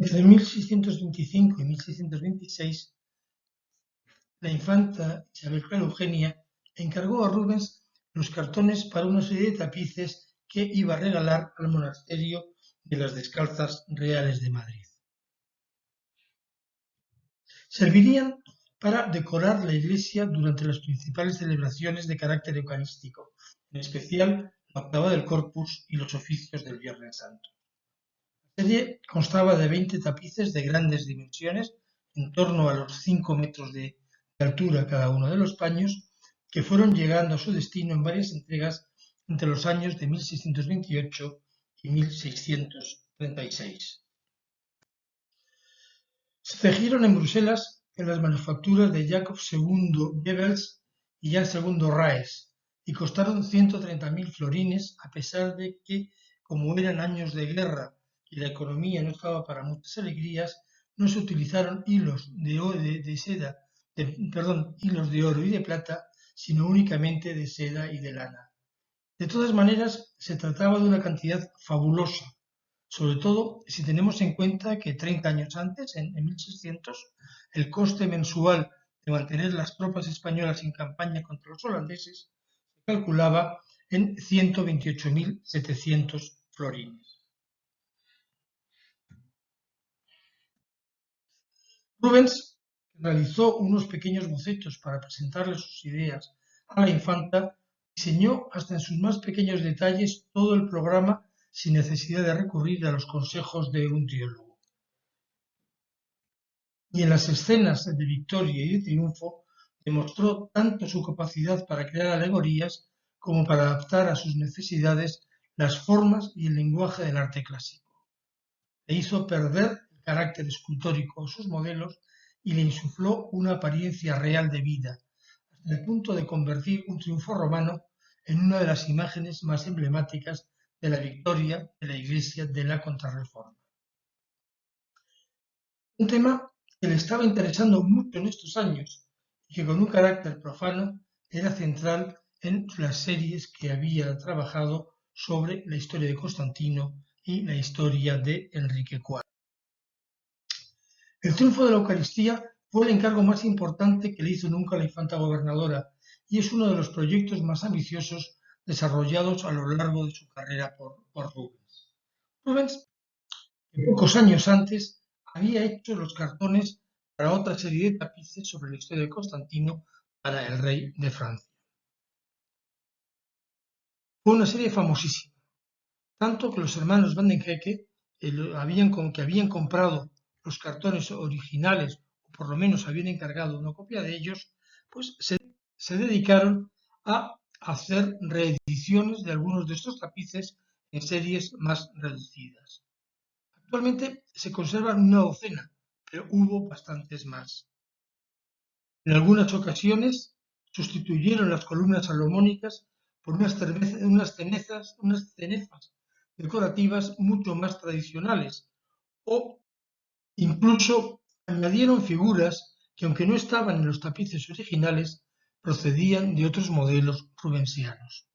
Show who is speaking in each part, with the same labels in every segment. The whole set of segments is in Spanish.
Speaker 1: Entre 1625 y 1626, la infanta Isabel Clara Eugenia encargó a Rubens los cartones para una serie de tapices que iba a regalar al monasterio de las Descalzas Reales de Madrid. Servirían para decorar la iglesia durante las principales celebraciones de carácter eucarístico, en especial la octava del Corpus y los oficios del Viernes Santo. La serie constaba de 20 tapices de grandes dimensiones, en torno a los 5 metros de altura cada uno de los paños, que fueron llegando a su destino en varias entregas entre los años de 1628 y 1636. Se tejieron en Bruselas en las manufacturas de Jacob II Goebbels y Jan II Raes y costaron 130.000 florines, a pesar de que, como eran años de guerra y la economía no estaba para muchas alegrías, no se utilizaron hilos de oro y de plata, sino únicamente de seda y de lana. De todas maneras, se trataba de una cantidad fabulosa, sobre todo si tenemos en cuenta que 30 años antes, en 1600, el coste mensual de mantener las tropas españolas en campaña contra los holandeses se calculaba en 128.700 florines. Rubens realizó unos pequeños bocetos para presentarle sus ideas a la infanta, diseñó hasta en sus más pequeños detalles todo el programa sin necesidad de recurrir a los consejos de un teólogo. Y en las escenas de victoria y de triunfo demostró tanto su capacidad para crear alegorías como para adaptar a sus necesidades las formas y el lenguaje del arte clásico. Le hizo perder el carácter escultórico a sus modelos y le insufló una apariencia real de vida, hasta el punto de convertir un triunfo romano en una de las imágenes más emblemáticas de la victoria de la Iglesia de la Contrarreforma. Un tema que le estaba interesando mucho en estos años y que con un carácter profano era central en las series que había trabajado sobre la historia de Constantino y la historia de Enrique IV. El triunfo de la Eucaristía fue el encargo más importante que le hizo nunca la infanta gobernadora y es uno de los proyectos más ambiciosos desarrollados a lo largo de su carrera por Rubens. Rubens, que pocos años antes había hecho los cartones para otra serie de tapices sobre la historia de Constantino para el rey de Francia. Fue una serie famosísima, tanto que los hermanos Van den Hecke, que habían comprado los cartones originales, o por lo menos habían encargado una copia de ellos, pues se dedicaron a hacer reediciones de algunos de estos tapices en series más reducidas. Actualmente se conservan una docena, pero hubo bastantes más. En algunas ocasiones sustituyeron las columnas salomónicas por unas cenefas decorativas mucho más tradicionales, o incluso añadieron figuras que, aunque no estaban en los tapices originales, procedían de otros modelos rubensianos.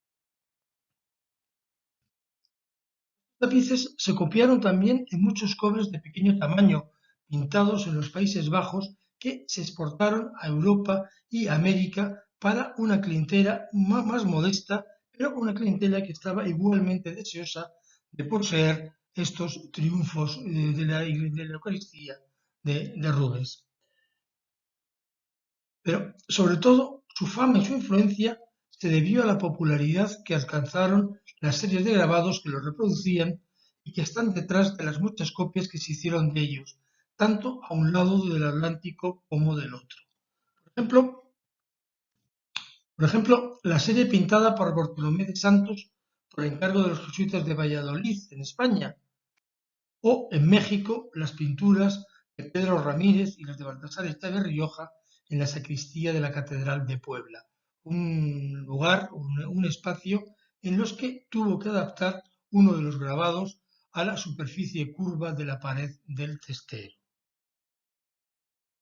Speaker 1: Los tapices se copiaron también en muchos cobres de pequeño tamaño, pintados en los Países Bajos, que se exportaron a Europa y América para una clientela más modesta, pero una clientela que estaba igualmente deseosa de poseer estos triunfos de la Eucaristía de Rubens. Pero, sobre todo, su fama y su influencia se debió a la popularidad que alcanzaron las series de grabados que los reproducían y que están detrás de las muchas copias que se hicieron de ellos, tanto a un lado del Atlántico como del otro. Por ejemplo, la serie pintada por Bartolomé de Santos por encargo de los jesuitas de Valladolid, en España, o en México las pinturas de Pedro Ramírez y las de Baltasar de Rioja en la sacristía de la Catedral de Puebla, un lugar, un espacio en los que tuvo que adaptar uno de los grabados a la superficie curva de la pared del testero.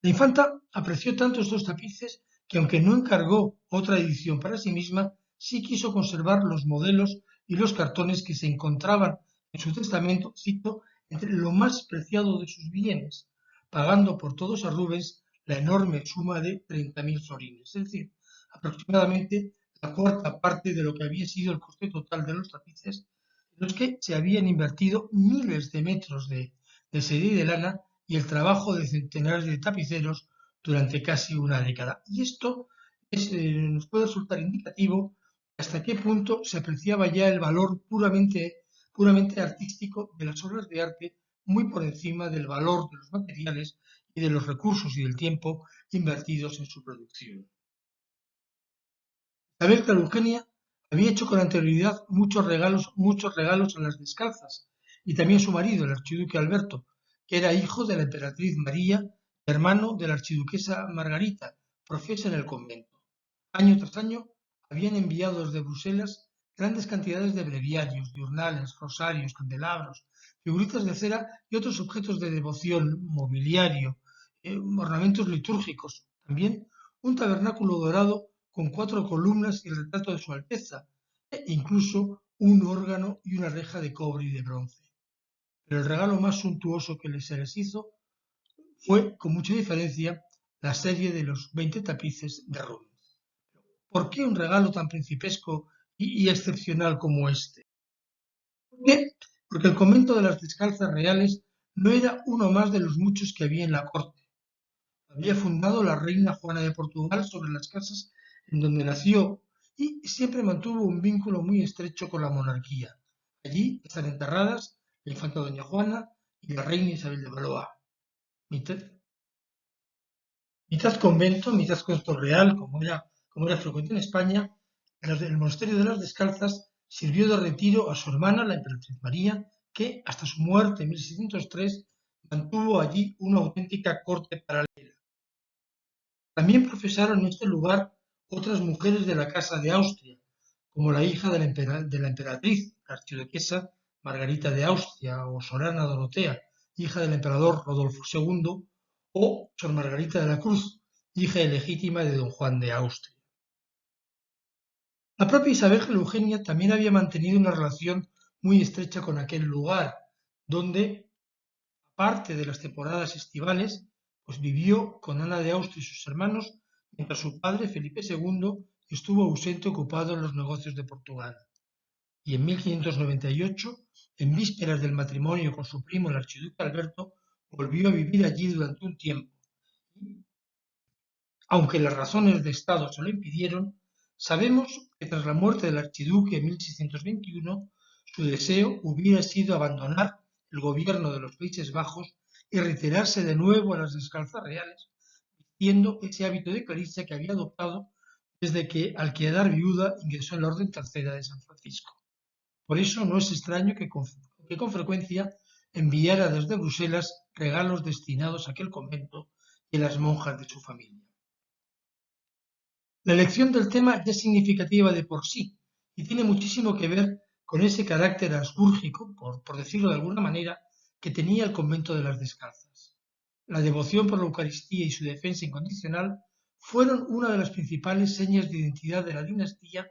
Speaker 1: La infanta apreció tanto estos tapices que, aunque no encargó otra edición para sí misma, sí quiso conservar los modelos y los cartones que se encontraban en su testamento, cito, entre lo más preciado de sus bienes, pagando por todos a Rubens la enorme suma de 30.000 florines, es decir, aproximadamente la cuarta parte de lo que había sido el coste total de los tapices, en los que se habían invertido miles de metros de seda y de lana y el trabajo de centenares de tapiceros durante casi una década. Y esto nos puede resultar indicativo de hasta qué punto se apreciaba ya el valor puramente artístico de las obras de arte, muy por encima del valor de los materiales y de los recursos y del tiempo invertidos en su producción. Isabel Clara Eugenia había hecho con anterioridad muchos regalos a las descalzas, y también su marido, el archiduque Alberto, que era hijo de la emperatriz María, hermano de la archiduquesa Margarita, profesa en el convento. Año tras año habían enviado desde Bruselas grandes cantidades de breviarios, diurnales, rosarios, candelabros, figuritas de cera y otros objetos de devoción, mobiliario, ornamentos litúrgicos. También un tabernáculo dorado con 4 columnas y el retrato de su Alteza, e incluso un órgano y una reja de cobre y de bronce. Pero el regalo más suntuoso que se les hizo fue, con mucha diferencia, la serie de los 20 tapices de Rubens. ¿Por qué un regalo tan principesco y excepcional como este? ¿Por qué? Porque el convento de las Descalzas Reales no era uno más de los muchos que había en la corte. Había fundado la reina Juana de Portugal sobre las casas en donde nació y siempre mantuvo un vínculo muy estrecho con la monarquía. Allí están enterradas la infanta doña Juana y la reina Isabel de Valois. Mitad, mitad convento real, como era frecuente en España. El monasterio de las Descalzas sirvió de retiro a su hermana, la emperatriz María, que hasta su muerte en 1603 mantuvo allí una auténtica corte paralela. También profesaron en este lugar otras mujeres de la casa de Austria, como la hija de la emperatriz, la archiduquesa Margarita de Austria, o Sorana Dorotea, hija del emperador Rodolfo II, o Sor Margarita de la Cruz, hija ilegítima de don Juan de Austria. La propia Isabel Eugenia también había mantenido una relación muy estrecha con aquel lugar, donde, aparte de las temporadas estivales, pues vivió con Ana de Austria y sus hermanos, mientras su padre, Felipe II, estuvo ausente ocupado en los negocios de Portugal. Y en 1598, en vísperas del matrimonio con su primo el archiduque Alberto, volvió a vivir allí durante un tiempo. Aunque las razones de Estado se lo impidieron, sabemos que tras la muerte del archiduque en 1621, su deseo hubiera sido abandonar el gobierno de los Países Bajos y retirarse de nuevo a las Descalzas Reales, vistiendo ese hábito de clarisas que había adoptado desde que, al quedar viuda, ingresó en la Orden Tercera de San Francisco. Por eso no es extraño que con frecuencia enviara desde Bruselas regalos destinados a aquel convento y a las monjas de su familia. La elección del tema ya es significativa de por sí y tiene muchísimo que ver con ese carácter asbúrgico, por decirlo de alguna manera, que tenía el convento de las Descalzas. La devoción por la Eucaristía y su defensa incondicional fueron una de las principales señas de identidad de la dinastía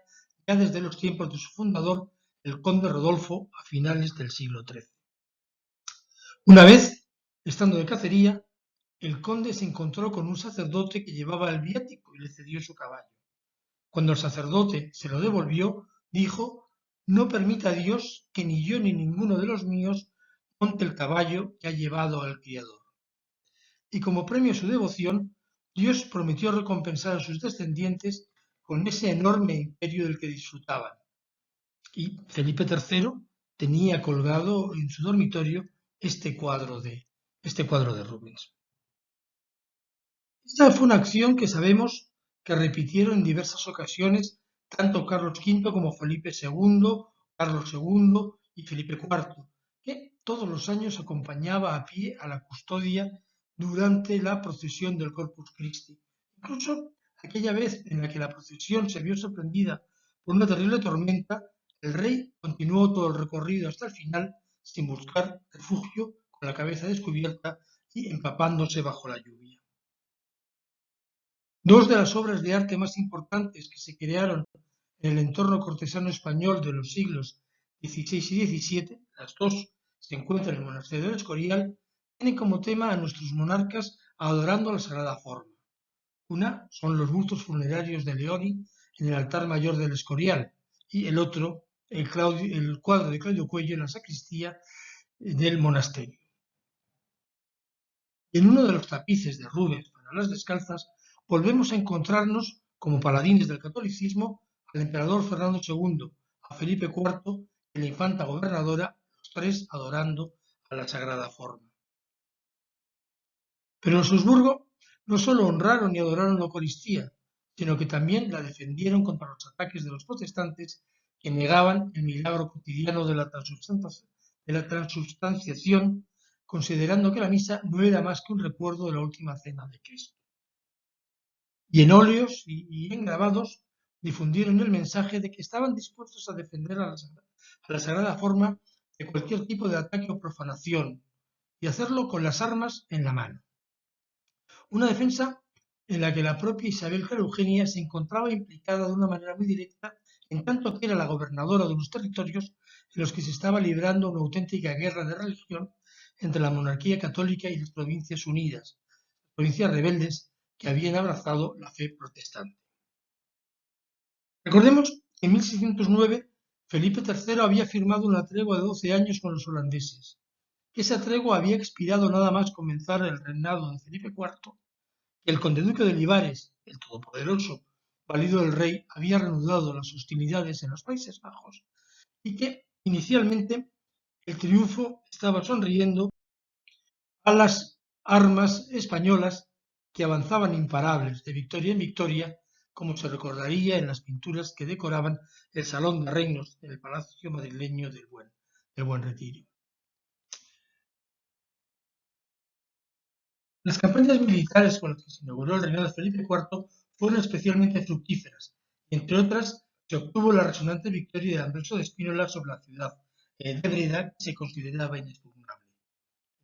Speaker 1: ya desde los tiempos de su fundador, el conde Rodolfo, a finales del siglo XIII. Una vez, estando de cacería, el conde se encontró con un sacerdote que llevaba el viático y le cedió su caballo. Cuando el sacerdote se lo devolvió, dijo: «No permita Dios que ni yo ni ninguno de los míos monte el caballo que ha llevado al criador». Y como premio a su devoción, Dios prometió recompensar a sus descendientes con ese enorme imperio del que disfrutaban. Y Felipe III tenía colgado en su dormitorio este cuadro de Rubens. Esta fue una acción que sabemos que repitieron en diversas ocasiones tanto Carlos V como Felipe II, Carlos II y Felipe IV, que todos los años acompañaba a pie a la custodia durante la procesión del Corpus Christi. Incluso aquella vez en la que la procesión se vio sorprendida por una terrible tormenta, el rey continuó todo el recorrido hasta el final sin buscar refugio, con la cabeza descubierta y empapándose bajo la lluvia. Dos de las obras de arte más importantes que se crearon en el entorno cortesano español de los siglos XVI y XVII, las dos se encuentra en el monasterio del Escorial, tiene como tema a nuestros monarcas adorando la Sagrada Forma. Una son los bustos funerarios de Leoni en el altar mayor del Escorial y el otro, el cuadro de Claudio Cuello en la sacristía del monasterio. Y en uno de los tapices de Rubens para las descalzas volvemos a encontrarnos, como paladines del catolicismo, al emperador Fernando II, a Felipe IV y la infanta gobernadora, los tres adorando a la Sagrada Forma. Pero los Habsburgo no solo honraron y adoraron la Eucaristía, sino que también la defendieron contra los ataques de los protestantes que negaban el milagro cotidiano de la transubstanciación, considerando que la misa no era más que un recuerdo de la última cena de Cristo. Y en óleos y en grabados difundieron el mensaje de que estaban dispuestos a defender a la Sagrada Forma de cualquier tipo de ataque o profanación, y hacerlo con las armas en la mano. Una defensa en la que la propia Isabel Clara Eugenia se encontraba implicada de una manera muy directa, en tanto que era la gobernadora de unos territorios en los que se estaba librando una auténtica guerra de religión entre la monarquía católica y las Provincias Unidas, provincias rebeldes que habían abrazado la fe protestante. Recordemos que en 1609 Felipe III había firmado una tregua de 12 años con los holandeses. Esa tregua había expirado nada más comenzar el reinado de Felipe IV. El conde-duque de Olivares, el todopoderoso valido del rey, había reanudado las hostilidades en los Países Bajos y que inicialmente el triunfo estaba sonriendo a las armas españolas que avanzaban imparables de victoria en victoria, como se recordaría en las pinturas que decoraban el Salón de Reinos del Palacio madrileño del Buen Retiro. Las campañas militares con las que se inauguró el reinado de Felipe IV fueron especialmente fructíferas, y entre otras se obtuvo la resonante victoria de Anverso de Spínola sobre la ciudad de Breda, que se consideraba inexpugnable.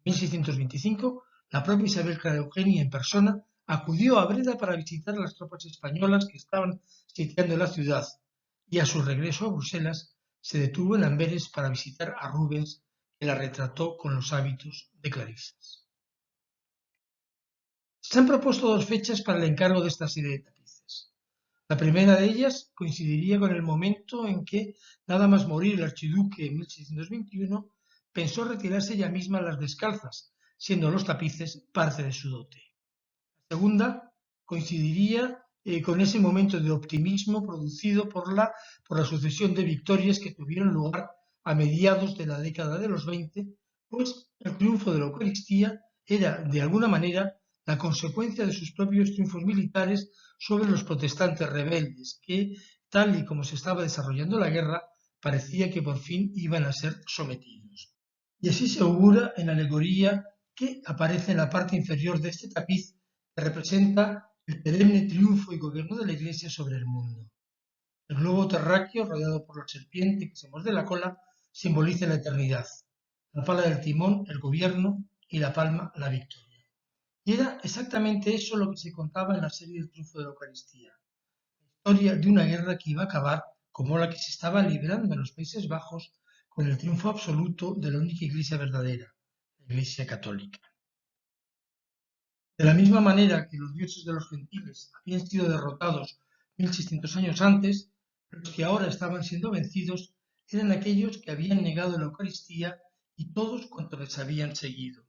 Speaker 1: En 1625, la propia Isabel Clara Eugenia en persona acudió a Breda para visitar a las tropas españolas que estaban sitiando la ciudad, y a su regreso a Bruselas se detuvo en Amberes para visitar a Rubens, que la retrató con los hábitos de clarisas. Se han propuesto dos fechas para el encargo de esta serie de tapices. La primera de ellas coincidiría con el momento en que, nada más morir el archiduque en 1621, pensó retirarse ella misma a las descalzas, siendo los tapices parte de su dote. La segunda coincidiría con ese momento de optimismo producido por la sucesión de victorias que tuvieron lugar a mediados de la década de los 20, pues el triunfo de la Eucaristía era, de alguna manera, la consecuencia de sus propios triunfos militares sobre los protestantes rebeldes, que, tal y como se estaba desarrollando la guerra, parecía que por fin iban a ser sometidos. Y así se augura en la alegoría que aparece en la parte inferior de este tapiz, que representa el perenne triunfo y gobierno de la Iglesia sobre el mundo. El globo terráqueo, rodeado por la serpiente que se muerde la cola, simboliza la eternidad. La pala del timón, el gobierno, y la palma, la victoria. Y era exactamente eso lo que se contaba en la serie del triunfo de la Eucaristía. La historia de una guerra que iba a acabar como la que se estaba librando en los Países Bajos con el triunfo absoluto de la única Iglesia verdadera, la Iglesia católica. De la misma manera que los dioses de los gentiles habían sido derrotados 1600 años antes, los que ahora estaban siendo vencidos eran aquellos que habían negado la Eucaristía y todos cuantos les habían seguido.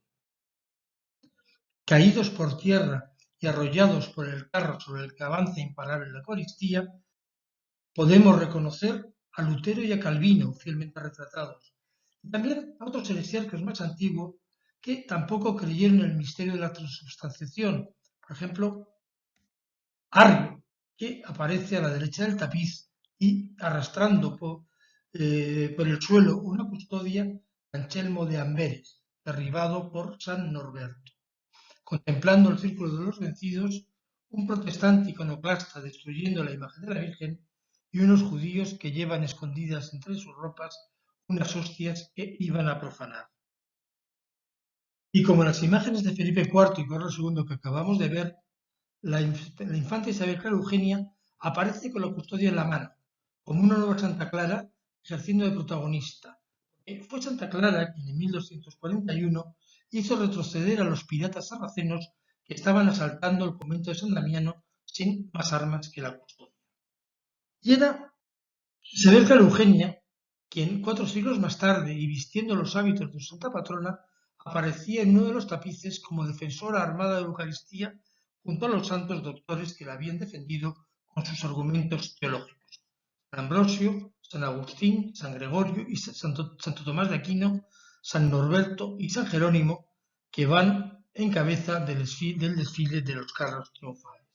Speaker 1: Caídos por tierra y arrollados por el carro sobre el que avanza imparable la Eucaristía, podemos reconocer a Lutero y a Calvino, fielmente retratados, y también a otros heresiarcas más antiguos que tampoco creyeron en el misterio de la transubstanciación. Por ejemplo, Arrio, que aparece a la derecha del tapiz y arrastrando por el suelo una custodia, Anselmo de Amberes, derribado por San Norberto. Contemplando el círculo de los vencidos, un protestante iconoclasta destruyendo la imagen de la Virgen y unos judíos que llevan escondidas entre sus ropas unas hostias que iban a profanar. Y como las imágenes de Felipe IV y Carlos II que acabamos de ver, la infanta Isabel Clara Eugenia aparece con la custodia en la mano, como una nueva Santa Clara ejerciendo de protagonista, Fue Santa Clara quien en 1241 hizo retroceder a los piratas sarracenos que estaban asaltando el convento de San Damiano sin más armas que la custodia. Y era Isabel Eugenia quien 4 siglos más tarde, y vistiendo los hábitos de su santa patrona, aparecía en uno de los tapices como defensora armada de la Eucaristía junto a los santos doctores que la habían defendido con sus argumentos teológicos: San Ambrosio, San Agustín, San Gregorio y Santo Tomás de Aquino, San Norberto y San Jerónimo, que van en cabeza del desfile de los carros triunfales.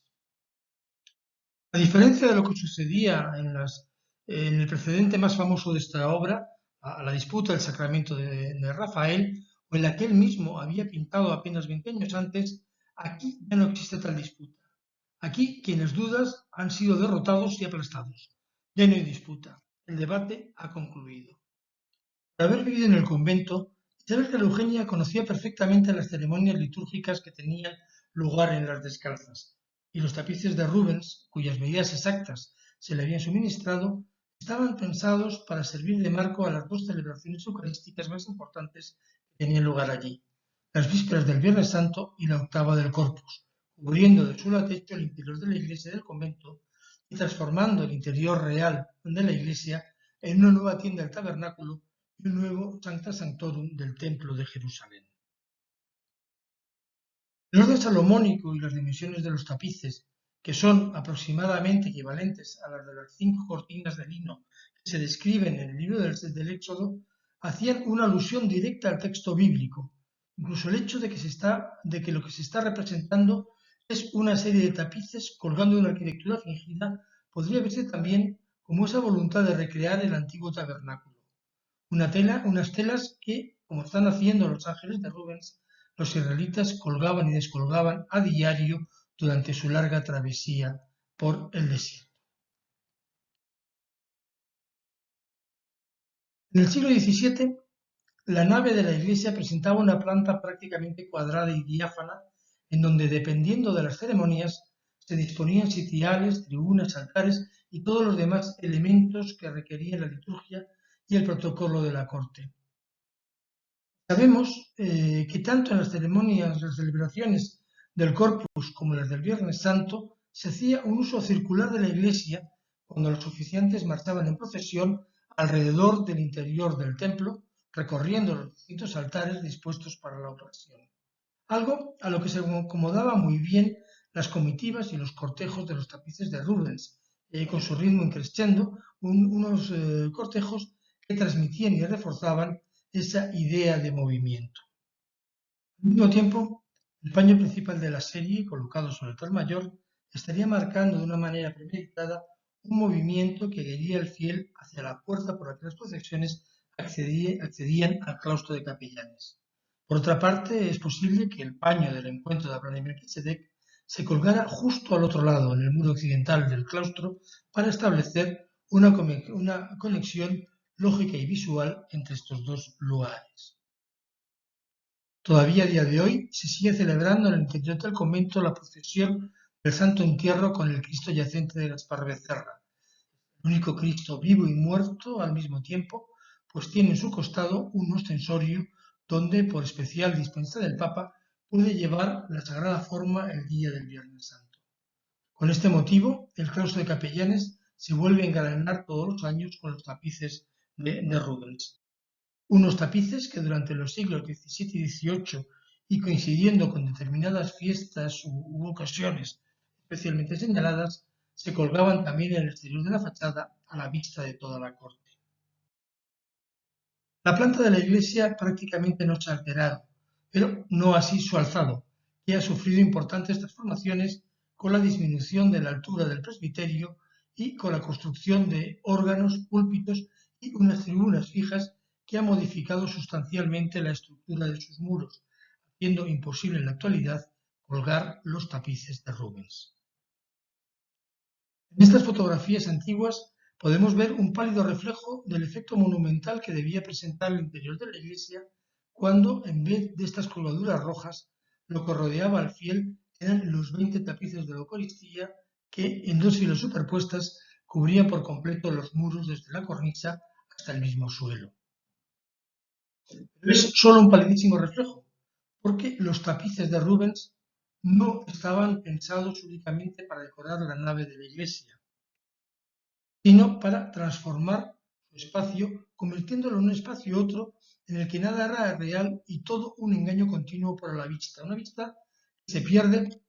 Speaker 1: A diferencia de lo que sucedía en el precedente más famoso de esta obra, a la disputa del sacramento de Rafael, o en la que él mismo había pintado apenas 20 años antes, aquí ya no existe tal disputa. Aquí quienes dudas han sido derrotados y aplastados. Ya no hay disputa. El debate ha concluido. Por haber vivido en el convento, Isabel Eugenia conocía perfectamente las ceremonias litúrgicas que tenían lugar en las descalzas, y los tapices de Rubens, cuyas medidas exactas se le habían suministrado, estaban pensados para servir de marco a las 2 celebraciones eucarísticas más importantes que tenían lugar allí: las vísperas del Viernes Santo y la octava del Corpus, cubriendo de suelo a techo el interior de la iglesia del convento y transformando el interior real de la iglesia en una nueva tienda del tabernáculo y un nuevo Sancta Sanctorum del Templo de Jerusalén. El orden salomónico y las dimensiones de los tapices, que son aproximadamente equivalentes a las de las 5 cortinas de lino que se describen en el libro del Éxodo, hacían una alusión directa al texto bíblico. Incluso el hecho de que lo que se está representando es una serie de tapices colgando de una arquitectura fingida podría verse también como esa voluntad de recrear el antiguo tabernáculo. Unas telas que, como están haciendo los ángeles de Rubens, los israelitas colgaban y descolgaban a diario durante su larga travesía por el desierto. En el siglo XVII, la nave de la iglesia presentaba una planta prácticamente cuadrada y diáfana, en donde, dependiendo de las ceremonias, se disponían sitiales, tribunas, altares y todos los demás elementos que requería la liturgia y el protocolo de la corte. Sabemos que tanto en las celebraciones del Corpus como en las del Viernes Santo se hacía un uso circular de la iglesia cuando los oficiantes marchaban en procesión alrededor del interior del templo, recorriendo los distintos altares dispuestos para la ocasión. Algo a lo que se acomodaba muy bien las comitivas y los cortejos de los tapices de Rubens, con su ritmo increscendo, unos cortejos que transmitían y reforzaban esa idea de movimiento. Al mismo tiempo, el paño principal de la serie, colocado sobre el altar mayor, estaría marcando de una manera premeditada un movimiento que guiaría al fiel hacia la puerta por la que las procesiones accedían al claustro de capellanes. Por otra parte, es posible que el paño del encuentro de Abraham y Melquisedec se colgara justo al otro lado, en el muro occidental del claustro, para establecer una conexión lógica y visual entre estos dos lugares. Todavía a día de hoy se sigue celebrando en el interior del convento la procesión del Santo Entierro con el Cristo yacente de Gaspar Becerra, el único Cristo vivo y muerto al mismo tiempo, pues tiene en su costado un ostensorio donde, por especial dispensa del Papa, puede llevar la sagrada forma el día del Viernes Santo. Con este motivo, el claustro de capellanes se vuelve a engalanar todos los años con los tapices de Rubens. Unos tapices que durante los siglos XVII y XVIII, y coincidiendo con determinadas fiestas u ocasiones especialmente señaladas, se colgaban también en el exterior de la fachada a la vista de toda la corte. La planta de la iglesia prácticamente no se ha alterado, pero no así su alzado, que ha sufrido importantes transformaciones con la disminución de la altura del presbiterio y con la construcción de órganos, púlpitos y unas tribunas fijas que ha modificado sustancialmente la estructura de sus muros, haciendo imposible en la actualidad colgar los tapices de Rubens. En estas fotografías antiguas podemos ver un pálido reflejo del efecto monumental que debía presentar el interior de la iglesia cuando, en vez de estas colgaduras rojas, lo que rodeaba al fiel eran los 20 tapices de la Eucaristía que, en 2 filas superpuestas, cubrían por completo los muros desde la cornisa hasta el mismo suelo. Pero es solo un palidísimo reflejo, porque los tapices de Rubens no estaban pensados únicamente para decorar la nave de la iglesia, sino para transformar su espacio, convirtiéndolo en un espacio y otro en el que nada era real y todo un engaño continuo para la vista. Una vista que se pierde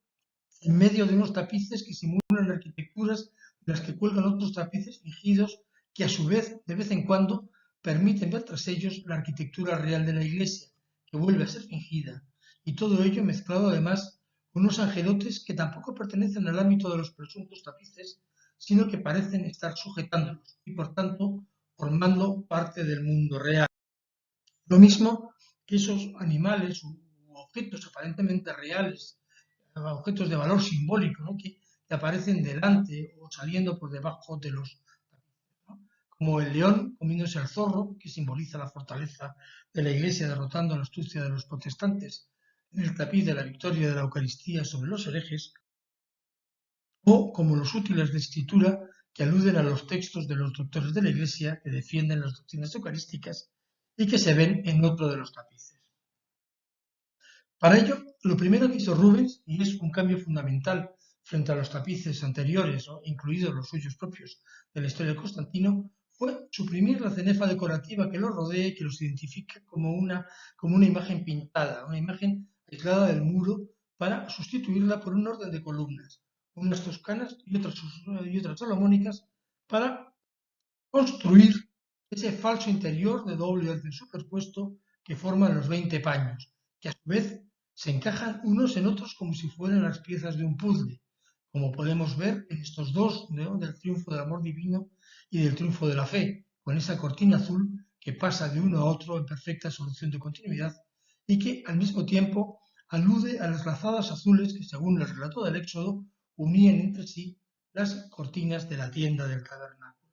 Speaker 1: en medio de unos tapices que simulan arquitecturas de las que cuelgan otros tapices fingidos que a su vez en cuando, permiten ver tras ellos la arquitectura real de la iglesia, que vuelve a ser fingida, y todo ello mezclado además con unos angelotes que tampoco pertenecen al ámbito de los presuntos tapices, sino que parecen estar sujetándolos y por tanto formando parte del mundo real. Lo mismo que esos animales u objetos aparentemente reales, objetos de valor simbólico, ¿no? que aparecen delante o saliendo por debajo de los tapices, ¿no? Como el león comiéndose al zorro, que simboliza la fortaleza de la Iglesia derrotando la astucia de los protestantes en el tapiz de la victoria de la Eucaristía sobre los herejes, o como los útiles de escritura que aluden a los textos de los doctores de la Iglesia que defienden las doctrinas eucarísticas y que se ven en otro de los tapices. Para ello, lo primero que hizo Rubens, y es un cambio fundamental frente a los tapices anteriores, ¿no? incluidos los suyos propios de la historia de Constantino, fue suprimir la cenefa decorativa que los rodea y que los identifica como una imagen pintada, una imagen aislada del muro, para sustituirla por un orden de columnas, unas toscanas y otras salomónicas, para construir ese falso interior de doble orden superpuesto que forman los 20 paños, que a su vez se encajan unos en otros como si fueran las piezas de un puzzle, como podemos ver en estos dos, ¿no? del triunfo del amor divino y del triunfo de la fe, con esa cortina azul que pasa de uno a otro en perfecta solución de continuidad y que al mismo tiempo alude a las lazadas azules que, según el relato del Éxodo, unían entre sí las cortinas de la tienda del tabernáculo.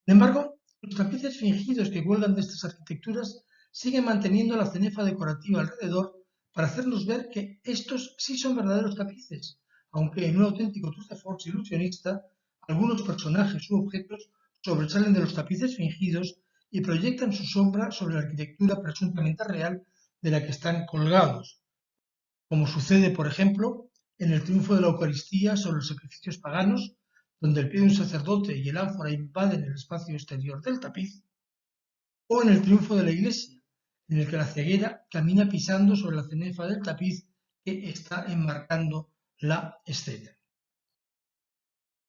Speaker 1: Sin embargo, los tapices fingidos que cuelgan de estas arquitecturas siguen manteniendo la cenefa decorativa alrededor para hacernos ver que estos sí son verdaderos tapices, aunque en un auténtico tour de force ilusionista, algunos personajes u objetos sobresalen de los tapices fingidos y proyectan su sombra sobre la arquitectura presuntamente real de la que están colgados, como sucede, por ejemplo, en el triunfo de la Eucaristía sobre los sacrificios paganos, donde el pie de un sacerdote y el ánfora invaden el espacio exterior del tapiz, o en el triunfo de la Iglesia, en el que la ceguera camina pisando sobre la cenefa del tapiz que está enmarcando la escena.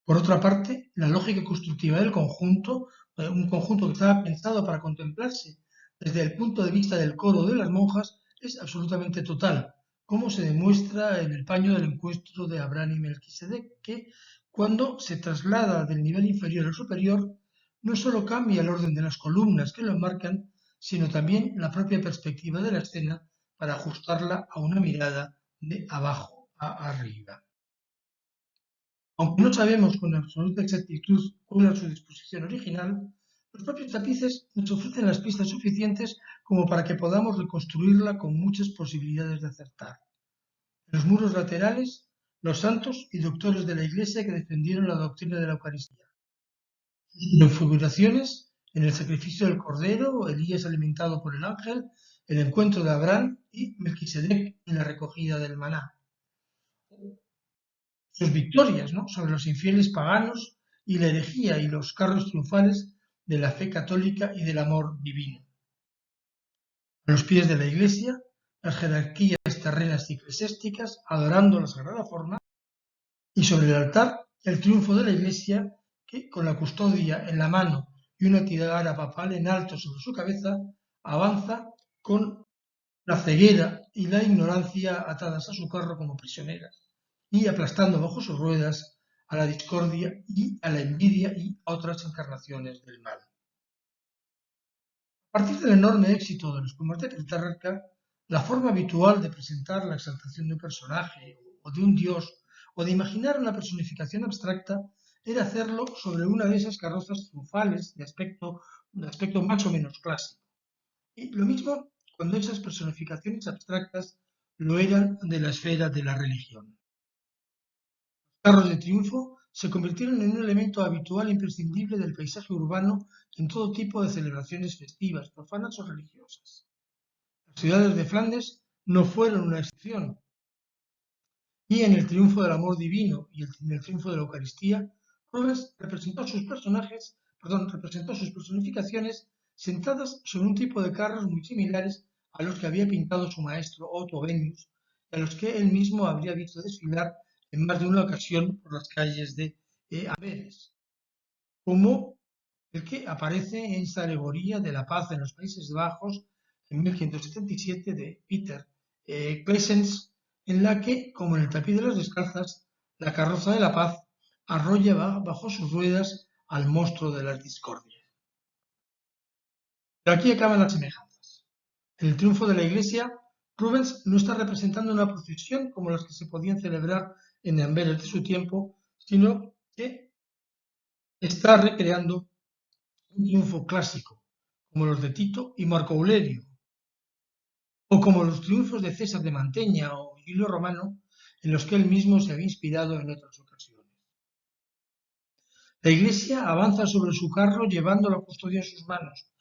Speaker 1: Por otra parte, la lógica constructiva del conjunto, un conjunto que estaba pensado para contemplarse desde el punto de vista del coro de las monjas, es absolutamente total, como se demuestra en el paño del encuentro de Abraham y Melquisedec, que cuando se traslada del nivel inferior al superior, no solo cambia el orden de las columnas que lo enmarcan, sino también la propia perspectiva de la escena para ajustarla a una mirada de abajo a arriba. Aunque no sabemos con absoluta exactitud cuál era su disposición original, los propios tapices nos ofrecen las pistas suficientes como para que podamos reconstruirla con muchas posibilidades de acertar. En los muros laterales, los santos y doctores de la Iglesia que defendieron la doctrina de la Eucaristía. Sus configuraciones en el sacrificio del Cordero, Elías alimentado por el ángel, el encuentro de Abraham y Melquisedec en la recogida del maná. Sus victorias, ¿no? sobre los infieles paganos y la herejía y los carros triunfales de la fe católica y del amor divino. A los pies de la Iglesia, las jerarquías terrenas y eclesiásticas adorando la sagrada forma, y sobre el altar el triunfo de la Iglesia que, con la custodia en la mano y una tiara papal en alto sobre su cabeza, avanza con la ceguera y la ignorancia atadas a su carro como prisioneras y aplastando bajo sus ruedas a la discordia y a la envidia y a otras encarnaciones del mal. A partir del enorme éxito de los poemas de Petrarca, la forma habitual de presentar la exaltación de un personaje o de un dios o de imaginar una personificación abstracta era hacerlo sobre una de esas carrozas triunfales de aspecto más o menos clásico. Y lo mismo cuando esas personificaciones abstractas lo eran de la esfera de la religión. Los carros de triunfo se convirtieron en un elemento habitual e imprescindible del paisaje urbano en todo tipo de celebraciones festivas, profanas o religiosas. Las ciudades de Flandes no fueron una excepción, y en el triunfo del amor divino y en el triunfo de la Eucaristía, Rubens representó sus personificaciones sentadas sobre un tipo de carros muy similares a los que había pintado su maestro Otto Benius y a los que él mismo habría visto desfilar en más de una ocasión por las calles de Amberes, como el que aparece en esta alegoría de la paz en los Países Bajos en 1577 de Peter Claessens, en la que, como en el tapiz de las descalzas, la carroza de la paz arrolla bajo sus ruedas al monstruo de las discordias. Pero aquí acaban las semejanzas. En el triunfo de la Iglesia, Rubens no está representando una procesión como las que se podían celebrar en Amberes de su tiempo, sino que está recreando un triunfo clásico, como los de Tito y Marco Aurelio, o como los triunfos de César de Manteña o Julio Romano, en los que él mismo se había inspirado en otras ocasiones. La Iglesia avanza sobre su carro llevando la custodia en sus manos,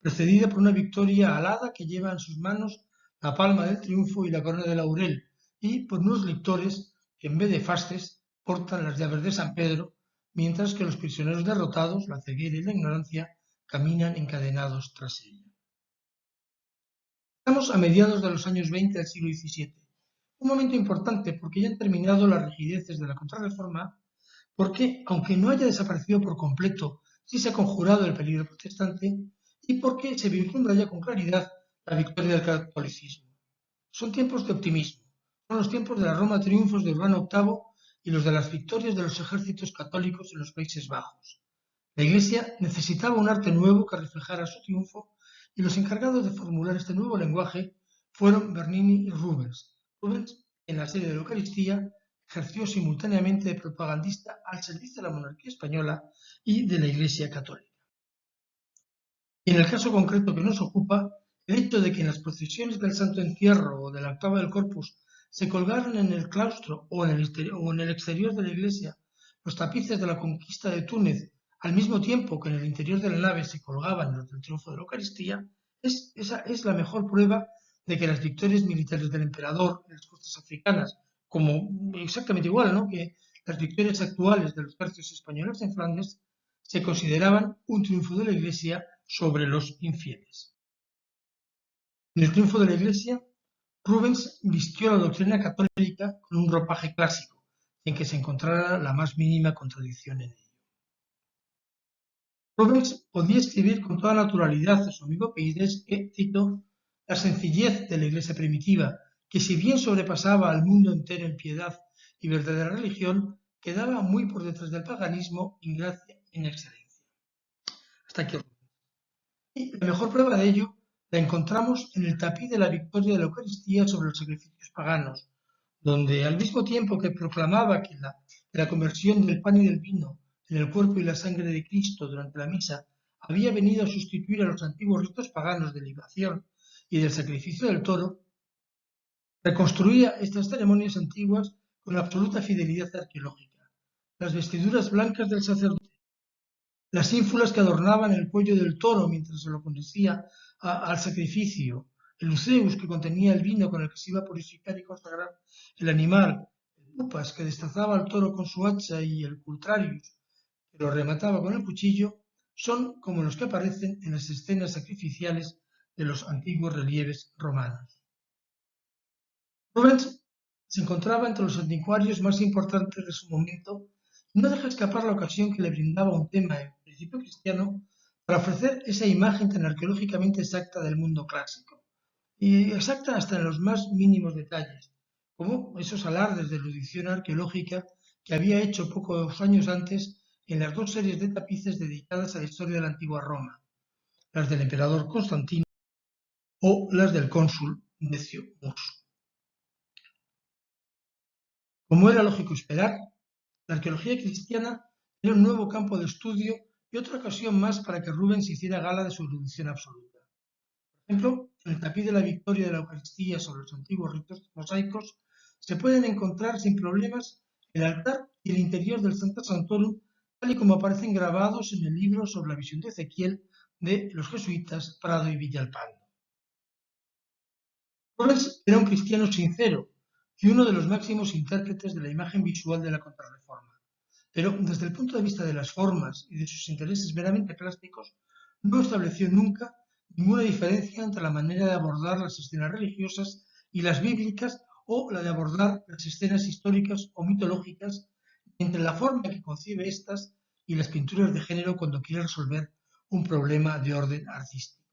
Speaker 1: precedida por una Victoria alada que lleva en sus manos la palma del triunfo y la corona de laurel, y por unos lictores que en vez de fasces portan las llaves de San Pedro, mientras que los prisioneros derrotados, la ceguera y la ignorancia, caminan encadenados tras ella. Estamos a mediados de los años 20 del siglo XVII, un momento importante porque ya han terminado las rigideces de la Contrarreforma, porque, aunque no haya desaparecido por completo, sí se ha conjurado el peligro protestante y porque se vislumbra ya con claridad la victoria del catolicismo. Son tiempos de optimismo, son los tiempos de la Roma triunfos de Urbano VIII y los de las victorias de los ejércitos católicos en los Países Bajos. La Iglesia necesitaba un arte nuevo que reflejara su triunfo y los encargados de formular este nuevo lenguaje fueron Bernini y Rubens. Rubens, en la serie de la Eucaristía, ejerció simultáneamente de propagandista al servicio de la monarquía española y de la Iglesia católica. Y en el caso concreto que nos ocupa, el hecho de que en las procesiones del Santo Entierro o de la octava del Corpus se colgaron en el claustro o en el exterior de la iglesia los tapices de la conquista de Túnez, al mismo tiempo que en el interior de la nave se colgaban los del triunfo de la Eucaristía, esa es la mejor prueba de que las victorias militares del emperador en las costas africanas, como exactamente igual, ¿no?, que las victorias actuales de los tercios españoles en Flandes, se consideraban un triunfo de la Iglesia sobre los infieles. En el triunfo de la Iglesia, Rubens vistió la doctrina católica con un ropaje clásico, sin que se encontrara la más mínima contradicción en ello. Rubens podía escribir con toda naturalidad a su amigo Peides que, cito, la sencillez de la Iglesia primitiva, que si bien sobrepasaba al mundo entero en piedad y verdadera religión, quedaba muy por detrás del paganismo en gracia y en excelencia. Hasta aquí. Y la mejor prueba de ello la encontramos en el tapiz de la victoria de la Eucaristía sobre los sacrificios paganos, donde al mismo tiempo que proclamaba que la conversión del pan y del vino en el cuerpo y la sangre de Cristo durante la misa había venido a sustituir a los antiguos ritos paganos de libación y del sacrificio del toro, reconstruía estas ceremonias antiguas con absoluta fidelidad arqueológica. Las vestiduras blancas del sacerdote, las ínfulas que adornaban el cuello del toro mientras se lo conducía al sacrificio, el luceus que contenía el vino con el que se iba a purificar y consagrar el animal, el upas que destazaba al toro con su hacha y el cultrarius que lo remataba con el cuchillo, son como los que aparecen en las escenas sacrificiales de los antiguos relieves romanos. Rubens se encontraba entre los anticuarios más importantes de su momento y no deja escapar la ocasión que le brindaba un tema, en principio cristiano, para ofrecer esa imagen tan arqueológicamente exacta del mundo clásico, y exacta hasta en los más mínimos detalles, como esos alardes de erudición arqueológica que había hecho pocos años antes en las dos series de tapices dedicadas a la historia de la antigua Roma, las del emperador Constantino o las del cónsul Decio Mus. Como era lógico esperar, la arqueología cristiana era un nuevo campo de estudio y otra ocasión más para que Rubens hiciera gala de su erudición absoluta. Por ejemplo, en el tapiz de la victoria de la Eucaristía sobre los antiguos ritos mosaicos se pueden encontrar sin problemas el altar y el interior del Sancta Sanctorum, tal y como aparecen grabados en el libro sobre la visión de Ezequiel de los jesuitas Prado y Villalpando. Rubens era un cristiano sincero y uno de los máximos intérpretes de la imagen visual de la Contrarreforma, pero desde el punto de vista de las formas y de sus intereses meramente plásticos, no estableció nunca ninguna diferencia entre la manera de abordar las escenas religiosas y las bíblicas o la de abordar las escenas históricas o mitológicas, entre la forma que concibe estas y las pinturas de género cuando quiere resolver un problema de orden artístico.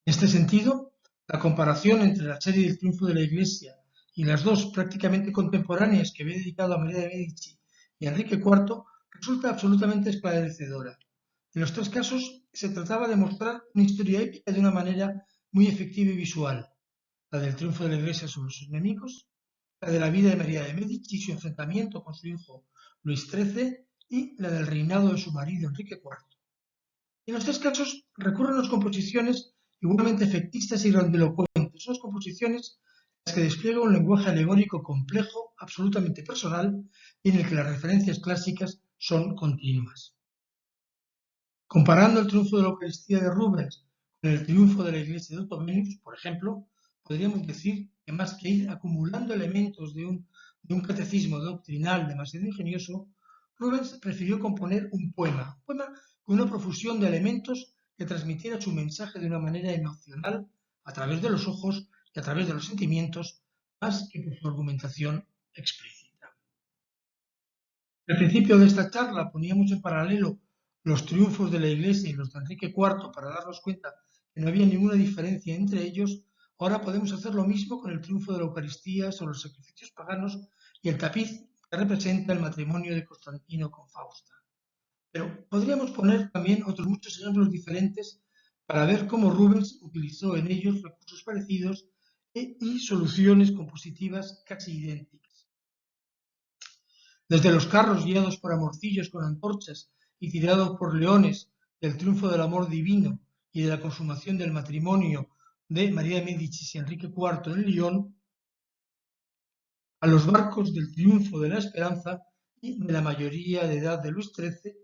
Speaker 1: En este sentido, la comparación entre la serie del triunfo de la Iglesia y las dos prácticamente contemporáneas que había dedicado a María de Medici y a Enrique IV resulta absolutamente esclarecedora. En los tres casos se trataba de mostrar una historia épica de una manera muy efectiva y visual, la del triunfo de la Iglesia sobre sus enemigos, la de la vida de María de Medici y su enfrentamiento con su hijo Luis XIII y la del reinado de su marido Enrique IV. En los tres casos recurren a las composiciones igualmente efectistas y grandilocuentes, son composiciones en las que despliega un lenguaje alegórico complejo, absolutamente personal, y en el que las referencias clásicas son continuas. Comparando el triunfo de la Eucaristía de Rubens con el triunfo de la Iglesia de Ottomenius, por ejemplo, podríamos decir que más que ir acumulando elementos de un catecismo doctrinal demasiado ingenioso, Rubens prefirió componer un poema con una profusión de elementos que transmitiera su mensaje de una manera emocional a través de los ojos y a través de los sentimientos, más que por su argumentación explícita. Al principio de esta charla poníamos en paralelo los triunfos de la Iglesia y los de Enrique IV para darnos cuenta que no había ninguna diferencia entre ellos. Ahora podemos hacer lo mismo con el triunfo de la Eucaristía sobre los sacrificios paganos y el tapiz que representa el matrimonio de Constantino con Fausta. Pero podríamos poner también otros muchos ejemplos diferentes para ver cómo Rubens utilizó en ellos recursos parecidos y soluciones compositivas casi idénticas. Desde los carros guiados por amorcillos con antorchas y tirados por leones del triunfo del amor divino y de la consumación del matrimonio de María de Médicis y Enrique IV en Lyon, a los barcos del triunfo de la esperanza y de la mayoría de edad de Luis XIII,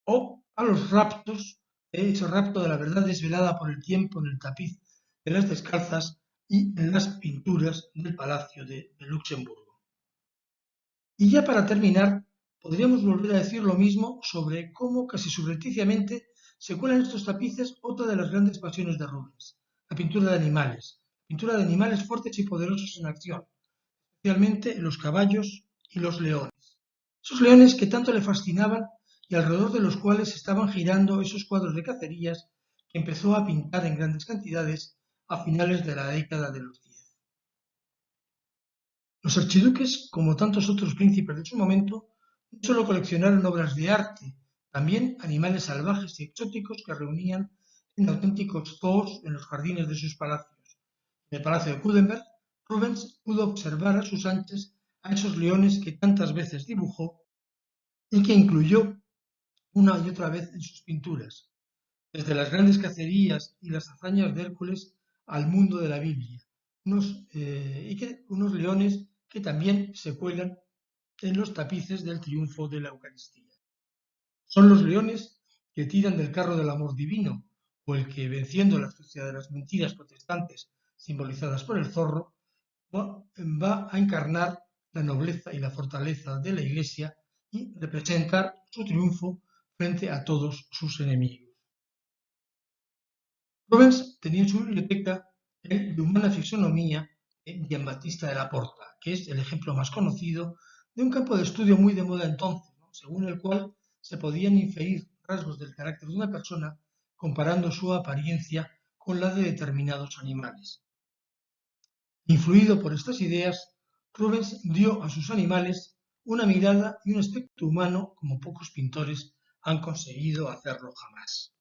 Speaker 1: o a los raptos, ese rapto de la verdad desvelada por el tiempo en el tapiz de las descalzas y en las pinturas del Palacio de Luxemburgo. Y ya para terminar, podríamos volver a decir lo mismo sobre cómo casi subrepticiamente se cuela en estos tapices otra de las grandes pasiones de Rubens, la pintura de animales fuertes y poderosos en acción, especialmente los caballos y los leones. Esos leones que tanto le fascinaban y alrededor de los cuales estaban girando esos cuadros de cacerías que empezó a pintar en grandes cantidades a finales de la década de los 10. Los archiduques, como tantos otros príncipes de su momento, no solo coleccionaron obras de arte, también animales salvajes y exóticos que reunían en auténticos zoos en los jardines de sus palacios. En el Palacio de Kudenberg, Rubens pudo observar a sus anchas a esos leones que tantas veces dibujó y que incluyó una y otra vez en sus pinturas, desde las grandes cacerías y las hazañas de Hércules al mundo de la Biblia, unos leones que también se cuelan en los tapices del triunfo de la Eucaristía. Son los leones que tiran del carro del amor divino, o el que, venciendo la astucia de las mentiras protestantes simbolizadas por el zorro, va a encarnar la nobleza y la fortaleza de la Iglesia y representar su triunfo frente a todos sus enemigos. Rubens tenía en su biblioteca el De humana fisonomía de Giambattista della Porta, que es el ejemplo más conocido de un campo de estudio muy de moda entonces, según el cual se podían inferir rasgos del carácter de una persona comparando su apariencia con la de determinados animales. Influido por estas ideas, Rubens dio a sus animales una mirada y un aspecto humano como pocos pintores han conseguido hacerlo jamás.